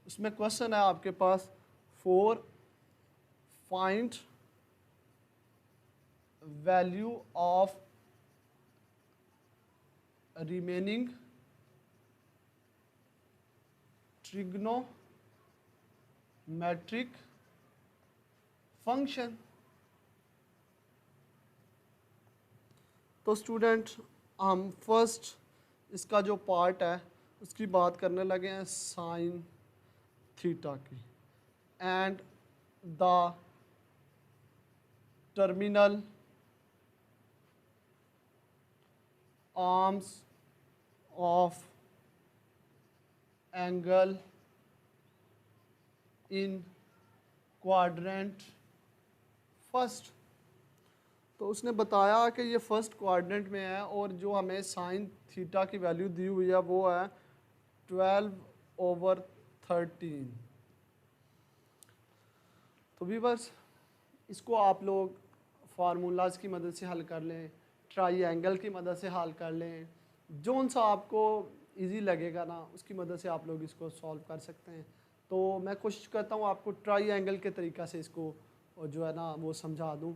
उसमें क्वेश्चन है आपके पास, for find value of remaining trigonometric function. तो स्टूडेंट हम फर्स्ट इसका जो पार्ट है उसकी बात करने लगे हैं, साइन थीटा की। And the terminal arms of angle in quadrant first. तो उसने बताया कि ये फर्स्ट क्वाड्रेंट में है और जो हमें साइन थीटा की वैल्यू दी हुई है वो है 12/13। तो व्यूअर्स इसको आप लोग फार्मूलाज की मदद से हल कर लें, ट्राई की मदद से हल कर लें, जोन सा आपको इजी लगेगा ना उसकी मदद से आप लोग इसको सॉल्व कर सकते हैं। तो मैं कोशिश करता हूँ आपको ट्राई के तरीक़ा से इसको जो है ना वो समझा दूँ।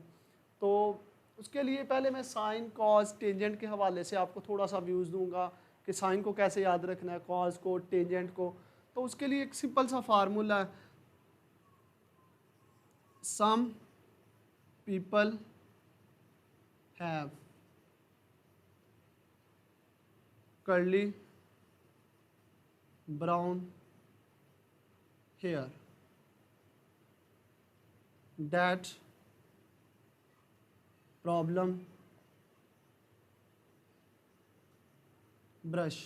तो उसके लिए पहले मैं साइन कॉस टेंजेंट के हवाले से आपको थोड़ा सा व्यूज़ दूंगा कि साइन को कैसे याद रखना है, कॉस को, टेंजेंट को। तो उसके लिए एक सिंपल सा फार्मूला है, some people have curly brown hair that problem brush.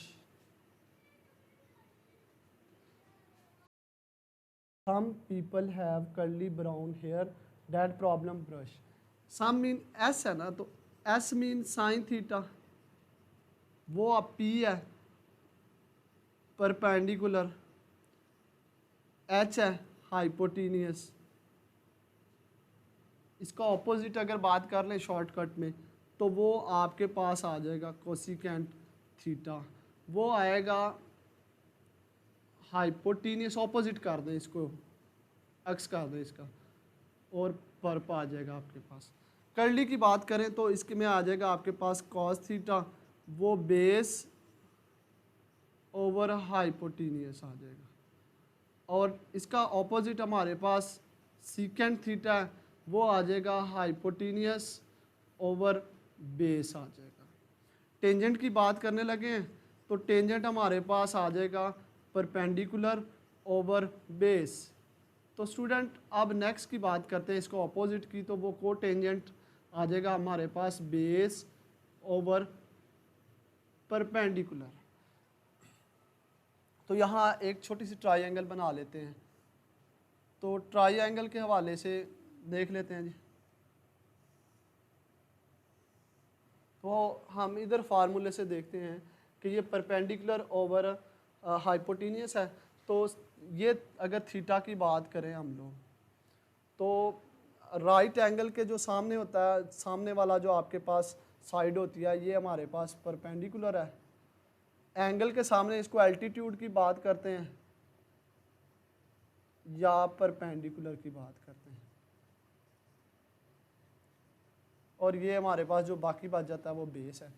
Some people have curly brown hair that problem brush। Some mean S है ना, तो S मीन साइन थीटा, वो अब P है परपेंडिकुलर, H है हाइपोटीनियस। इसका ऑपोजिट अगर बात कर लें शॉर्टकट में तो वो आपके पास आ जाएगा कोसिकेंट थीटा, वो आएगा हाइपोटीनियस। ऑपोजिट कर दें इसको, एक्स कर दें इसका, और परप आ जाएगा आपके पास। कर्ली की बात करें तो इसके में आ जाएगा आपके पास कॉस थीटा, वो बेस ओवर हाइपोटीनियस आ जाएगा। और इसका ऑपोजिट हमारे पास सीकेंट थीटा है, वो आ जाएगा हाइपोटीनियस ओवर बेस आ जाएगा। टेंजेंट की बात करने लगे हैं तो टेंजेंट हमारे पास आ जाएगा परपेंडिकुलर ओवर बेस। तो स्टूडेंट अब नेक्स्ट की बात करते हैं इसको ऑपोजिट की, तो वो को टेंजेंट आ जाएगा हमारे पास बेस ओवर परपेंडिकुलर। तो यहाँ एक छोटी सी ट्राइंगल बना लेते हैं। तो ट्राइंगल के हवाले से देख लेते हैं जी। तो हम इधर फार्मूले से देखते हैं कि ये परपेंडिकुलर ओवर हाइपोटीनियस है। तो ये अगर थीटा की बात करें हम लोग, तो राइट एंगल के जो सामने होता है, सामने वाला जो आपके पास साइड होती है, ये हमारे पास परपेंडिकुलर है। एंगल के सामने इसको एल्टीट्यूड की बात करते हैं या परपेंडिकुलर की बात करते हैं, और ये हमारे पास जो बाकी बच जाता है वो बेस है।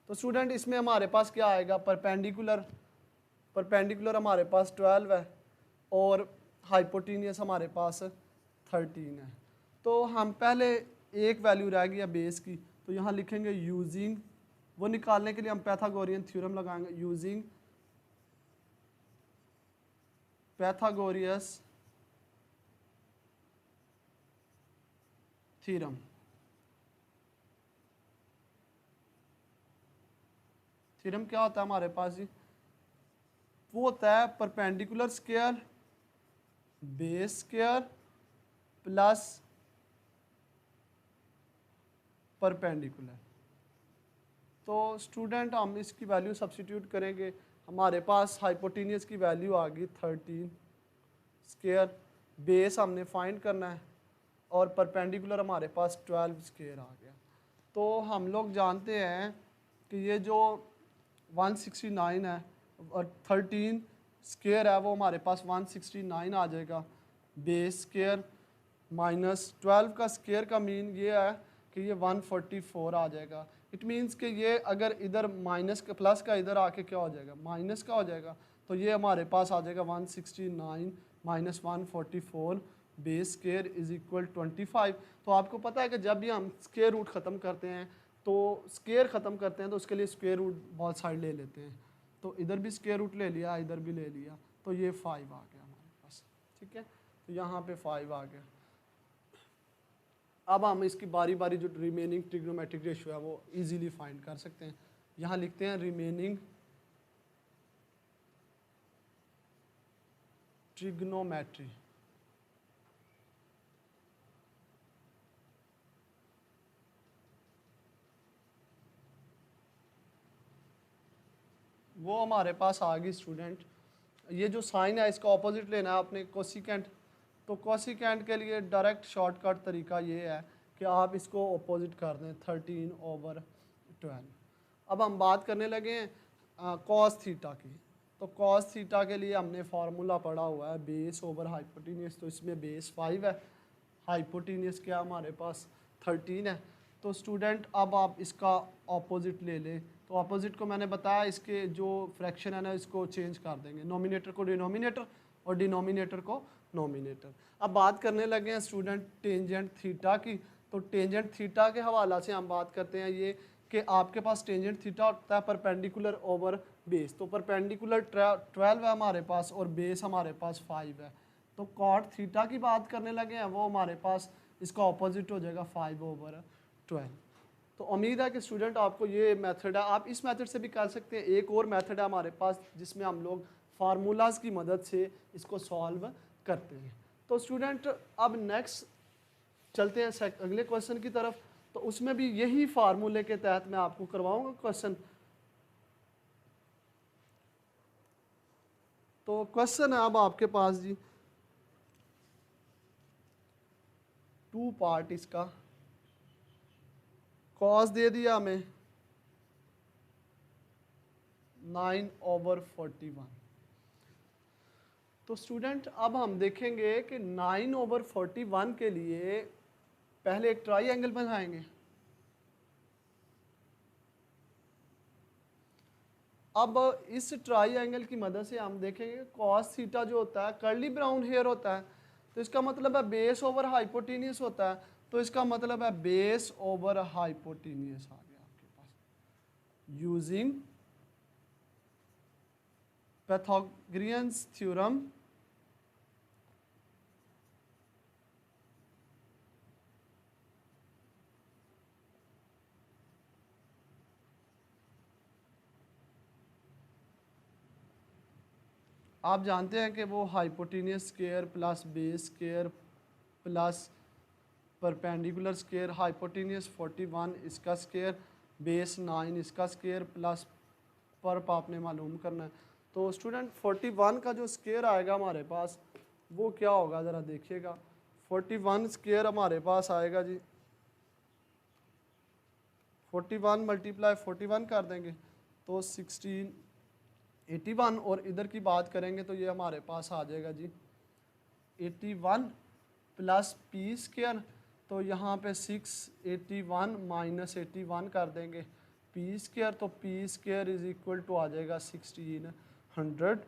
तो स्टूडेंट इसमें हमारे पास क्या आएगा, परपेंडिकुलर, परपेंडिकुलर हमारे पास 12 है और हाइपोटीनियस हमारे पास 13 है। तो हम पहले एक वैल्यू रह गया बेस की, तो यहाँ लिखेंगे यूजिंग, वो निकालने के लिए हम पैथागोरियन थ्योरम लगाएंगे, यूजिंग पैथागोरियस थ्योरम। थ्योरम क्या होता है हमारे पास जी, वो होता है perpendicular square base square plus perpendicular. तो स्टूडेंट हम इसकी वैल्यू सब्स्टिट्यूट करेंगे, हमारे पास हाइपोटीनियस की वैल्यू आ गई 13 स्क्वायर, बेस हमने फाइंड करना है, और परपेंडिकुलर हमारे पास 12 स्क्वायर आ गया। तो हम लोग जानते हैं कि ये जो 169 है और 13 स्क्वायर है वो हमारे पास 169 आ जाएगा, बेस स्क्वायर माइनस 12 का स्क्वायर का मीन ये है कि ये 144 आ जाएगा। इट मीन्स कि ये अगर इधर माइनस का प्लस का इधर आके क्या हो जाएगा, माइनस का हो जाएगा, तो ये हमारे पास आ जाएगा 169 minus 144 base square is equal 25। तो आपको पता है कि जब भी हम स्क्वायर रूट ख़त्म करते हैं तो स्क्वायर ख़त्म करते हैं तो उसके लिए स्क्वायर रूट बहुत साइड ले लेते हैं, तो इधर भी स्क्वायर रूट ले लिया, इधर भी ले लिया, तो ये 5 आ गया हमारे पास। ठीक है, तो यहाँ पे 5 आ गया। अब हम इसकी बारी बारी जो रिमेनिंग ट्रिग्नोमेट्रिक रेशियो है वो इजीली फाइंड कर सकते हैं। यहाँ लिखते हैं रिमेनिंग ट्रिग्नोमेट्री। वो हमारे पास आ गई स्टूडेंट। ये जो साइन है इसका ऑपोजिट लेना है आपने, कोसिकेंट। तो कोसिकेंट के लिए डायरेक्ट शॉर्टकट तरीका ये है कि आप इसको ऑपोजिट कर दें 13/12। अब हम बात करने लगे हैं कॉस थीटा की। तो कॉस थीटा के लिए हमने फार्मूला पढ़ा हुआ है बेस ओवर हाइपोटेनियस, तो इसमें बेस 5 है, हाइपोटेनियस क्या हमारे पास 13 है। तो स्टूडेंट अब आप इसका ऑपोजिट ले लें, तो ऑपोजिट को मैंने बताया इसके जो फ्रैक्शन है ना इसको चेंज कर देंगे, नोमिनेटर को डिनोमिनेटर और डिनोमिनेटर को नोमिनेटर। अब बात करने लगे हैं स्टूडेंट टेंजेंट थीटा की। तो टेंजेंट थीटा के हवाला से हम बात करते हैं ये कि आपके पास टेंजेंट थीटा होता है परपेंडिकुलर ओवर बेस। तो परपेंडिकुलर 12 है हमारे पास और बेस हमारे पास 5 है। तो कॉट थीटा की बात करने लगे हैं वो हमारे पास इसका ऑपोजिट हो जाएगा 5/12। तो उम्मीद है कि स्टूडेंट आपको ये मेथड है, आप इस मेथड से भी कर सकते हैं। एक और मेथड है हमारे पास जिसमें हम लोग फार्मूलाज की मदद से इसको सॉल्व करते हैं। तो स्टूडेंट अब नेक्स्ट चलते हैं अगले क्वेश्चन की तरफ। तो उसमें भी यही फार्मूले के तहत मैं आपको करवाऊंगा क्वेश्चन। तो क्वेश्चन है अब आपके पास जी 2 पार्ट इसका। कॉस दे दिया हमें 9/41। तो स्टूडेंट अब हम देखेंगे कि 9/41 के लिए पहले एक ट्राइंगल बनाएंगे। अब इस ट्राइंगल की मदद से हम देखेंगे कॉस थीटा जो होता है कर्ली ब्राउन हेयर होता है, तो इसका मतलब है बेस ओवर हाइपोटेनियस होता है, तो इसका मतलब है बेस ओवर हाइपोटेनियस आ गया आपके पास यूजिंग पाइथागोरियंस थ्योरम। आप जानते हैं कि वो hypotenuse square plus base square plus perpendicular square, hypotenuse 41 इसका स्क्वायर, बेस 9 इसका स्क्वायर प्लस परप आपने मालूम करना है। तो स्टूडेंट 41 का जो स्क्वायर आएगा हमारे पास वो क्या होगा ज़रा देखिएगा। 41 स्क्वायर हमारे पास आएगा जी 41 मल्टीप्लाई 41 कर देंगे तो 1681, और इधर की बात करेंगे तो ये हमारे पास आ जाएगा जी 81 प्लस पी स्क्वायर। तो यहाँ पे 681 माइनस 81 कर देंगे पी स्क्वायर, तो P square is equal to आ जाएगा 1600।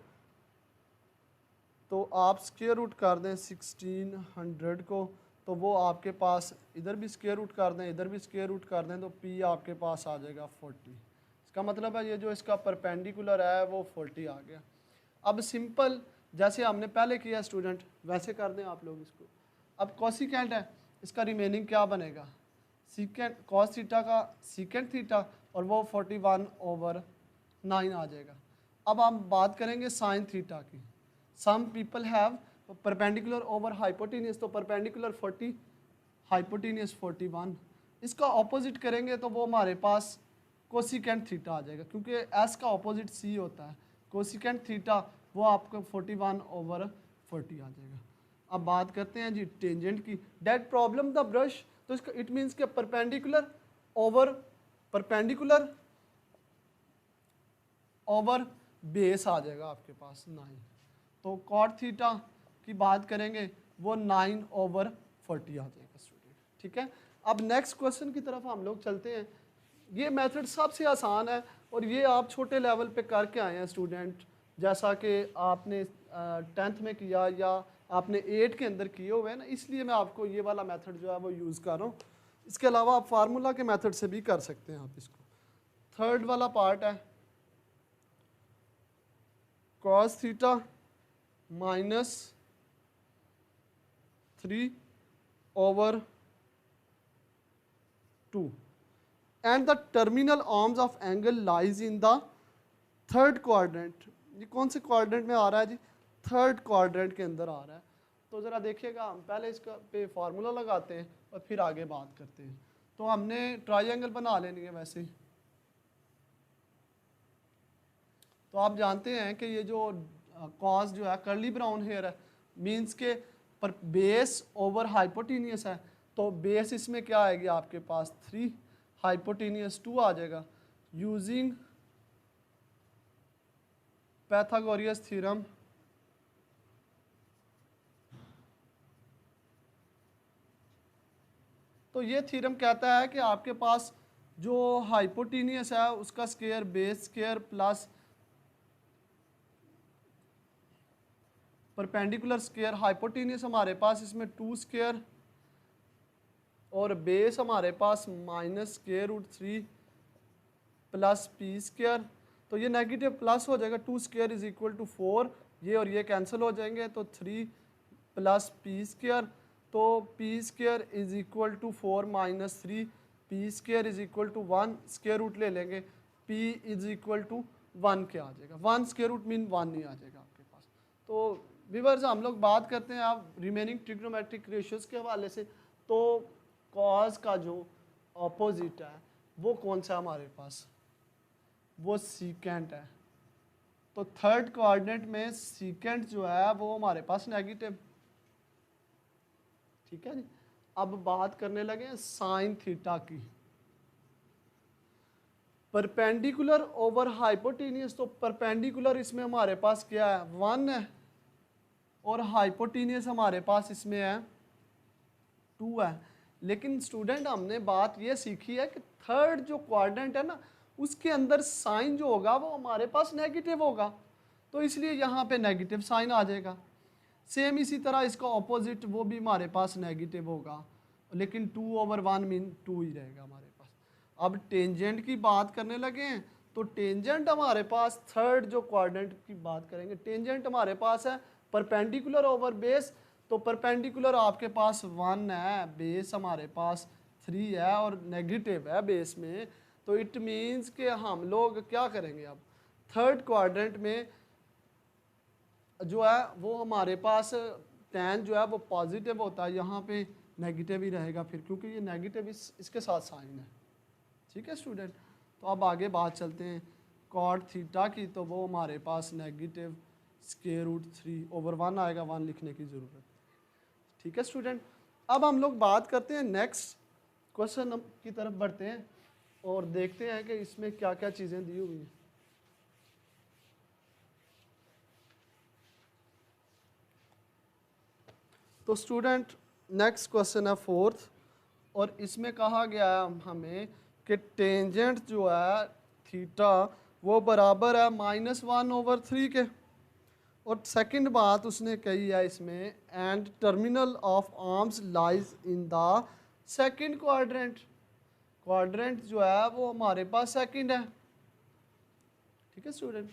तो आप स्क्वायर रूट कर दें 1600 को, तो वो आपके पास इधर भी स्क्वायर रूट कर दें इधर भी स्क्वायर रूट कर दें तो पी आपके पास आ जाएगा 40। इसका मतलब है ये जो इसका परपेंडिकुलर है वो 40 आ गया। अब सिंपल जैसे हमने पहले किया स्टूडेंट वैसे कर दें आप लोग इसको। अब कोसिकेंट है इसका रिमेनिंग क्या बनेगा, सीकेंट कॉस थीटा का सीकेंट थीटा और वो 41/9 आ जाएगा। अब हम बात करेंगे साइन थीटा की। Some people have perpendicular over hypotenuse, तो परपेंडिकुलर 40 हाइपोटेनियस 41। इसका ऑपोजिट करेंगे तो वो हमारे पास कोसिकेंट थीटा आ जाएगा, क्योंकि एस का ऑपोजिट सी होता है। कोसिकेंट थीटा वो आपको 41/40 आ जाएगा। अब बात करते हैं जी टेंजेंट की। डेट प्रॉब्लम द ब्रश, तो इसका इट मीन्स के परपेंडिकुलर ओवर बेस आ जाएगा आपके पास 9। तो कॉट थीटा की बात करेंगे वो 9/40 आ जाएगा स्टूडेंट। ठीक है, अब नेक्स्ट क्वेश्चन की तरफ हम लोग चलते हैं। ये मेथड सबसे आसान है और ये आप छोटे लेवल पे करके आए हैं स्टूडेंट, जैसा कि आपने 10th में किया या आपने 8 के अंदर किए हुए हैं ना, इसलिए मैं आपको ये वाला मेथड जो है वो यूज़ कर रहा हूँ। इसके अलावा आप फार्मूला के मेथड से भी कर सकते हैं आप इसको। थर्ड वाला पार्ट है cos theta -3/2 and the terminal arms of angle lies in the third quadrant। ये कौन से क्वाड्रेंट में आ रहा है जी? थर्ड क्वाड्रेंट के अंदर आ रहा है। तो ज़रा देखिएगा, हम पहले इसका पे फार्मूला लगाते हैं और फिर आगे बात करते हैं। तो हमने ट्रायंगल बना लेनी है वैसे। तो आप जानते हैं कि ये जो कॉस जो है कर्ली ब्राउन हेयर है, मींस के पर बेस ओवर हाइपोटेनियस है, तो बेस इसमें क्या आएगी आपके पास 3, हाइपोटेनियस 2 आ जाएगा। यूजिंग पैथागोरियस थ्योरम तो ये थ्योरम कहता है कि आपके पास जो हाइपोटेनियस है उसका square base square plus perpendicular square, hypotenuse हमारे पास इसमें 2 स्क्वायर और बेस हमारे पास -√3 प्लस पी स्क्वायर। तो ये नेगेटिव प्लस हो जाएगा, 2 स्क्वायर इज इक्वल टू 4, ये और ये कैंसिल हो जाएंगे, तो 3 प्लस पी स्क्वायर। तो P square is equal to 4 - 3, P square is equal to 1, square root ले लेंगे, पी इज इक्वल टू 1 के आ जाएगा। 1 स्क्वायर रूट मीन 1 नहीं आ जाएगा आपके पास। तो व्यूअर्स हम लोग बात करते हैं आप रिमेनिंग ट्रिग्नोमेट्रिक रेशियोज के हवाले से। तो कॉस का जो ऑपोजिट है वो कौन सा हमारे पास? वो सीकेंट है। तो थर्ड कोऑर्डिनेट में सीकेंट जो है वो हमारे पास नेगेटिव। ठीक है जी, अब बात करने लगे हैं साइन थीटा की। परपेंडिकुलर ओवर हाइपोटेनियस, तो परपेंडिकुलर इसमें हमारे पास क्या है 1 है और हाइपोटेनियस हमारे पास इसमें है 2 है। लेकिन स्टूडेंट हमने बात ये सीखी है कि थर्ड जो क्वाड्रेंट है ना उसके अंदर साइन जो होगा वो हमारे पास नेगेटिव होगा, तो इसलिए यहाँ पे नेगेटिव साइन आ जाएगा। सेम इसी तरह इसका ऑपोजिट वो भी हमारे पास नेगेटिव होगा, लेकिन 2/1 मीन 2 ही रहेगा हमारे पास। अब टेंजेंट की बात करने लगे हैं, तो टेंजेंट हमारे पास थर्ड जो क्वाड्रेंट की बात करेंगे, टेंजेंट हमारे पास है परपेंडिकुलर ओवर बेस। तो परपेंडिकुलर आपके पास 1 है, बेस हमारे पास 3 है और नेगेटिव है बेस में। तो इट मीन्स कि हम लोग क्या करेंगे, अब थर्ड क्वाड्रेंट में जो है वो हमारे पास टैन जो है वो पॉजिटिव होता है, यहाँ पे नेगेटिव ही रहेगा फिर, क्योंकि ये नेगेटिव इसके साथ साइन है। ठीक है स्टूडेंट, तो अब आगे बात चलते हैं कॉट थीटा की। तो वो हमारे पास नेगेटिव √3/1 आएगा, 1 लिखने की ज़रूरत। ठीक है स्टूडेंट, अब हम लोग बात करते हैं नेक्स्ट क्वेश्चन की तरफ बढ़ते हैं और देखते हैं कि इसमें क्या क्या चीज़ें दी हुई हैं। तो स्टूडेंट नेक्स्ट क्वेश्चन है 4th, और इसमें कहा गया है हमें कि टेंजेंट जो है थीटा वो बराबर है -1/3 के। और सेकंड बात उसने कही है इसमें, and terminal of arms lies in the second quadrant. Quadrant जो है वो हमारे पास सेकंड है। ठीक है स्टूडेंट,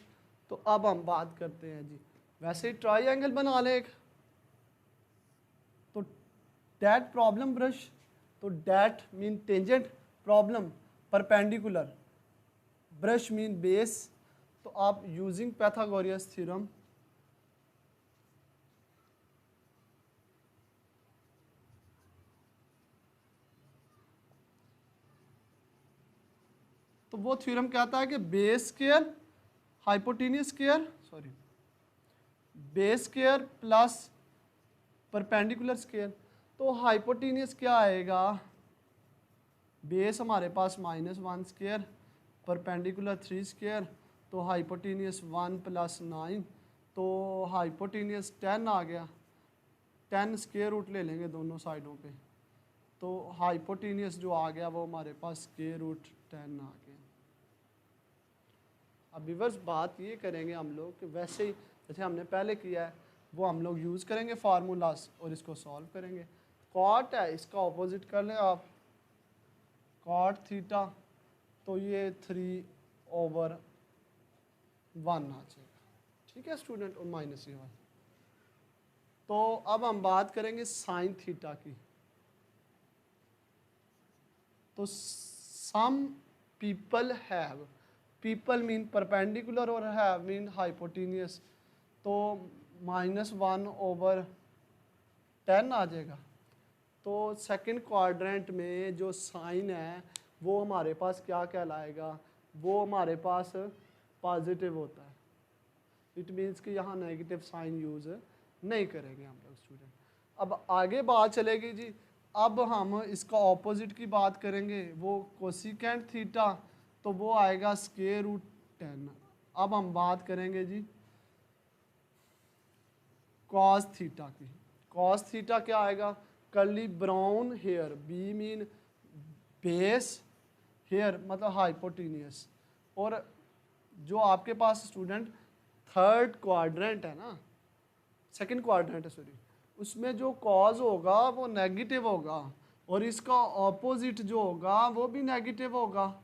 तो अब हम बात करते हैं जी, वैसे ट्रायंगल बना ले एक। तो डैट प्रॉब्लम ब्रश, तो that mean tangent, problem perpendicular, brush mean base. तो आप यूजिंग पैथागोरियस थ्योरम तो वो थ्योरम कहता है कि base square hypotenuse square base square plus perpendicular square. तो हाइपोटेनियस क्या आएगा, बेस हमारे पास -1 स्क्वायर, परपेंडिकुलर 3 स्क्वायर, तो तो हाइपोटेनियस 1 + 9, तो हाइपोटेनियस 10 आ गया। 10 स्क्वायर रूट ले लेंगे दोनों साइडों पे, तो हाइपोटेनियस जो आ गया वो हमारे पास स्क्वायर रूट 10 आ गया। अब व्यूअर्स बात ये करेंगे हम लोग कि वैसे ही जैसे हमने पहले किया है वो हम लोग यूज़ करेंगे फार्मूलाज और इसको सॉल्व करेंगे। कॉट है, इसका ऑपोजिट कर लें आप, कॉट थीटा, तो ये 3/1 आ जाएगा। ठीक है स्टूडेंट, और माइनस ये वाला। तो अब हम बात करेंगे साइन थीटा की। तो some people have, people mean perpendicular और हैव मीन हाइपोटेनियस, तो -1/10 आ जाएगा। तो सेकंड क्वाड्रेंट में जो साइन है वो हमारे पास क्या कहलाएगा, वो हमारे पास पॉजिटिव होता है। इट मीन्स कि यहाँ नेगेटिव साइन यूज़ नहीं करेंगे हम लोग स्टूडेंट। अब आगे बात चलेगी जी, अब हम इसका ऑपोजिट की बात करेंगे, वो कोसिकेंट थीटा, तो वो आएगा स्क्वायर रूट 10। अब हम बात करेंगे जी कॉस थीटा की। कॉस थीटा क्या आएगा, curly brown hair, B mean base, hair मतलब हाइपोटेनियस, और जो आपके पास स्टूडेंट थर्ड क्वाड्रेंट है ना, सेकंड क्वाड्रेंट है सॉरी, उसमें जो कॉज होगा वो नेगेटिव होगा और इसका ऑपोजिट जो होगा वो भी नेगेटिव होगा।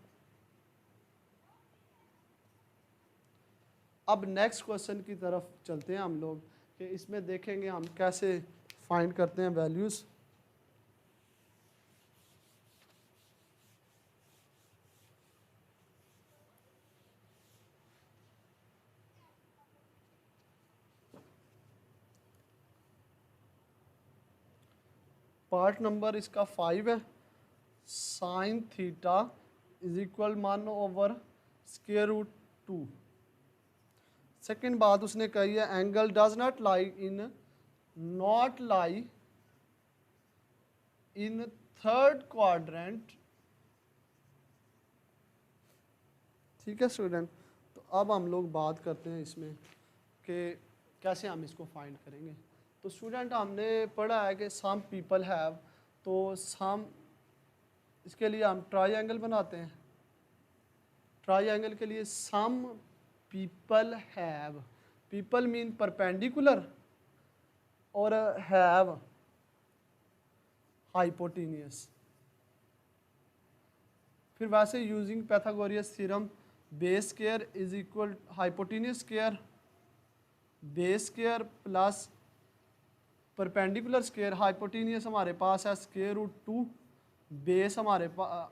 अब नेक्स्ट क्वेश्चन की तरफ चलते हैं हम लोग कि इसमें देखेंगे हम कैसे फाइंड करते हैं वैल्यूज़। पार्ट नंबर इसका 5 है। Sine theta is equal 1/√2। Second बात उसने कही है, angle does not lie in third quadrant. ठीक है स्टूडेंट, तो अब हम लोग बात करते हैं इसमें कि कैसे हम इसको फाइंड करेंगे। तो स्टूडेंट हमने पढ़ा है कि सम पीपल हैव, तो सम, इसके लिए हम ट्रायंगल बनाते हैं। ट्रायंगल के लिए some people have, people mean perpendicular और हैव हाइपोटेनियस। फिर वैसे using Pythagoras theorem, base square is equal hypotenuse square, base square plus perpendicular square. Hypotenuse हमारे पास है स्क्वायर रूट 2, बेस हमारे पास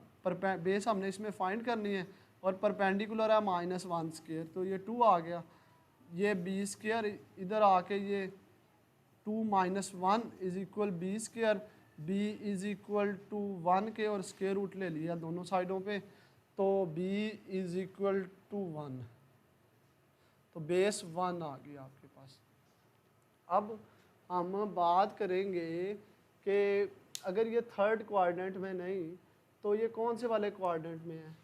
बेस हमने इसमें फाइंड करनी है और परपेंडिकुलर है -1 स्क्वायर, तो ये 2 आ गया। ये बी स्क्वायर इधर आके ये 2 - 1 is equal B square, B is equal to 1 के और स्क्वायर रूट ले लिया दोनों साइडों पे, तो बी इज इक्वल टू 1, तो बेस 1 आ गया आपके पास। अब हम बात करेंगे कि अगर ये थर्ड क्वाड्रेंट में नहीं तो ये कौन से वाले क्वाड्रेंट में है।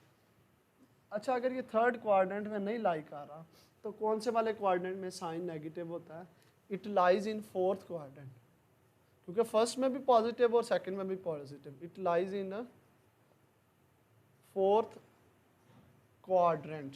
अच्छा, अगर ये थर्ड क्वाड्रेंट में नहीं लाई कर रहा तो कौन से वाले क्वाड्रेंट में साइन नेगेटिव होता है। It lies in fourth quadrant, क्योंकि फर्स्ट में भी पॉजिटिव और सेकंड में भी positive. It lies in fourth quadrant.